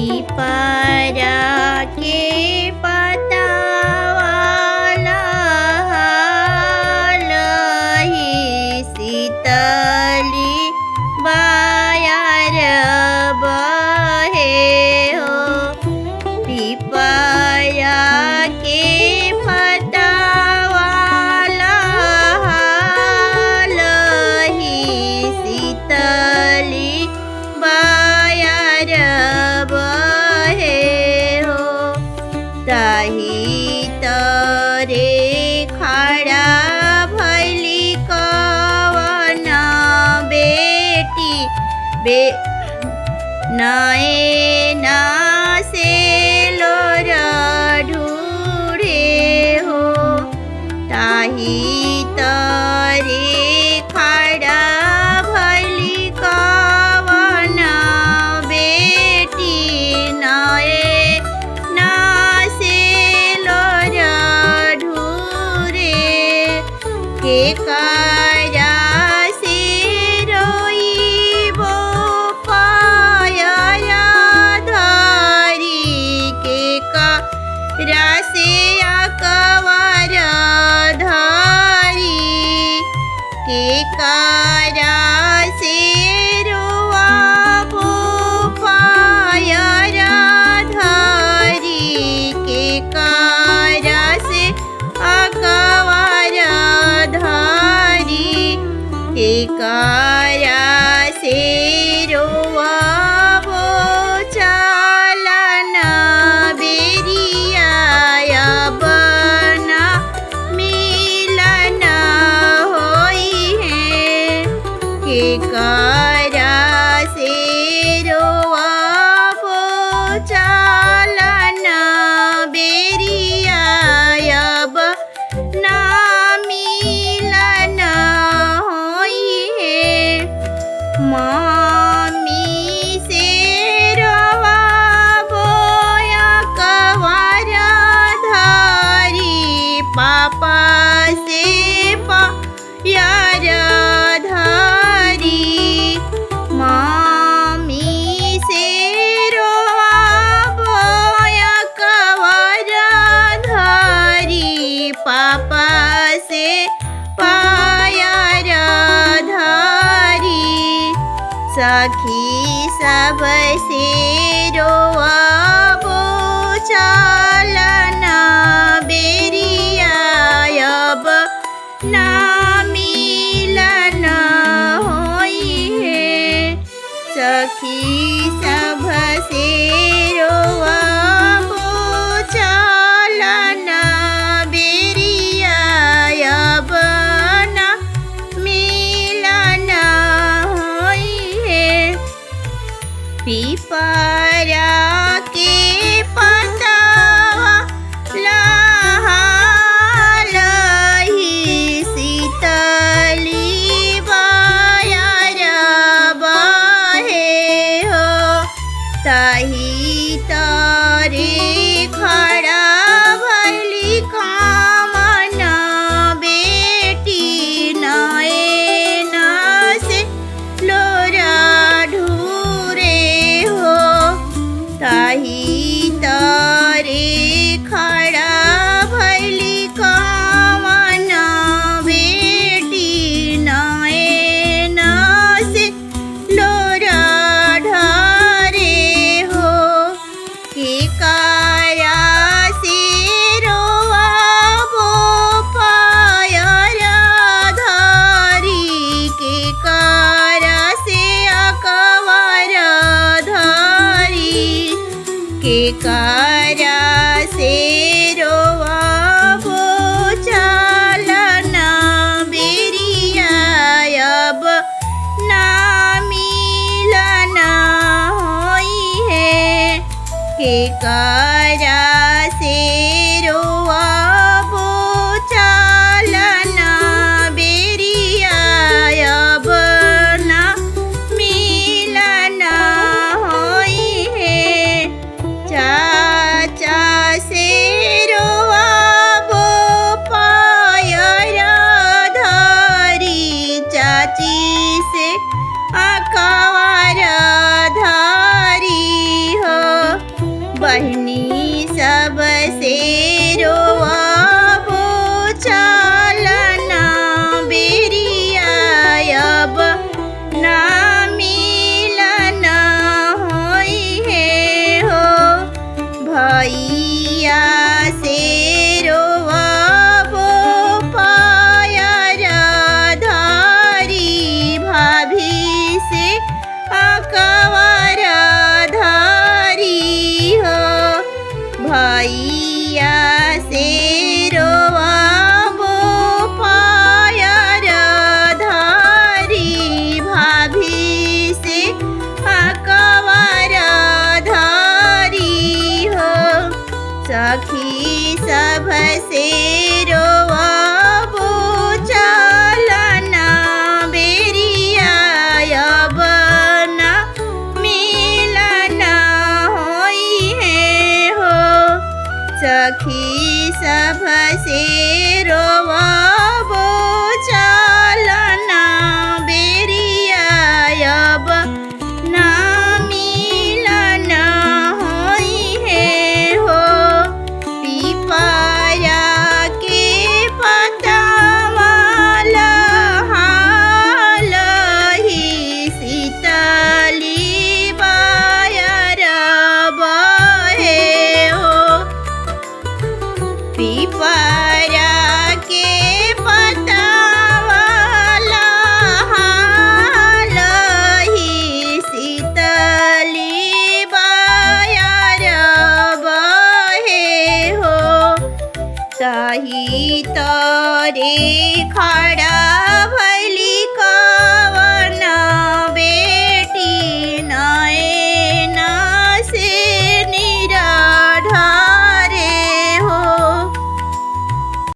पिपरा के पतावाला लही शीतली बायार बहे हो। पिपरा के पतावाला लही शीतली बायार बहे हो। ताही तरे खड़ा भैली कवन बेटी नैना से लोर ढूढ़े हो। ताही तरे खड़ा भैली कवन बेटी नैना से लोर ढूढ़े। के काया से रोइबो पाया धारी। के काया से अकवर धारी। के काया से रोआबो पाया धारी। के काया से अकवर धारी। के काया से रोआबो चलन बेरिया बना मिलन होई है। के काया से रोआबो चलन बेरिया बना मिलन होई है। मामी से रोआबो अकवर धारी। पापा से पायर धारी। मामी से रोआबो अकवर धारी। पापा से पायर धारी। सखी सब से रोआबो चलन बेरिया बना मिलन होई है। सखी सब से रोआबो चलन बेरिया बना मिलन होई है। पिपरा के पतावा लही शीतली बायार बहे हो। ताही तरे खड़ा भैली कवन बेटी नैना से लोर ढूढ़े हो। ताही तरे खड़ा भैली कवन बेटी नैना से लोर ढारे हो। के काया से रोआबो पायर धारी। के काया से अकवर धारी। के काया से रोआबो चलन बेरिया बना मिलन होई है। के काया से रोआबो चलन बेरिया बना मिलन होई है। शीतली बायर बहे हो पिपरा के पतावला हालहि शीतली बायर बहे हो ताही तरे खड़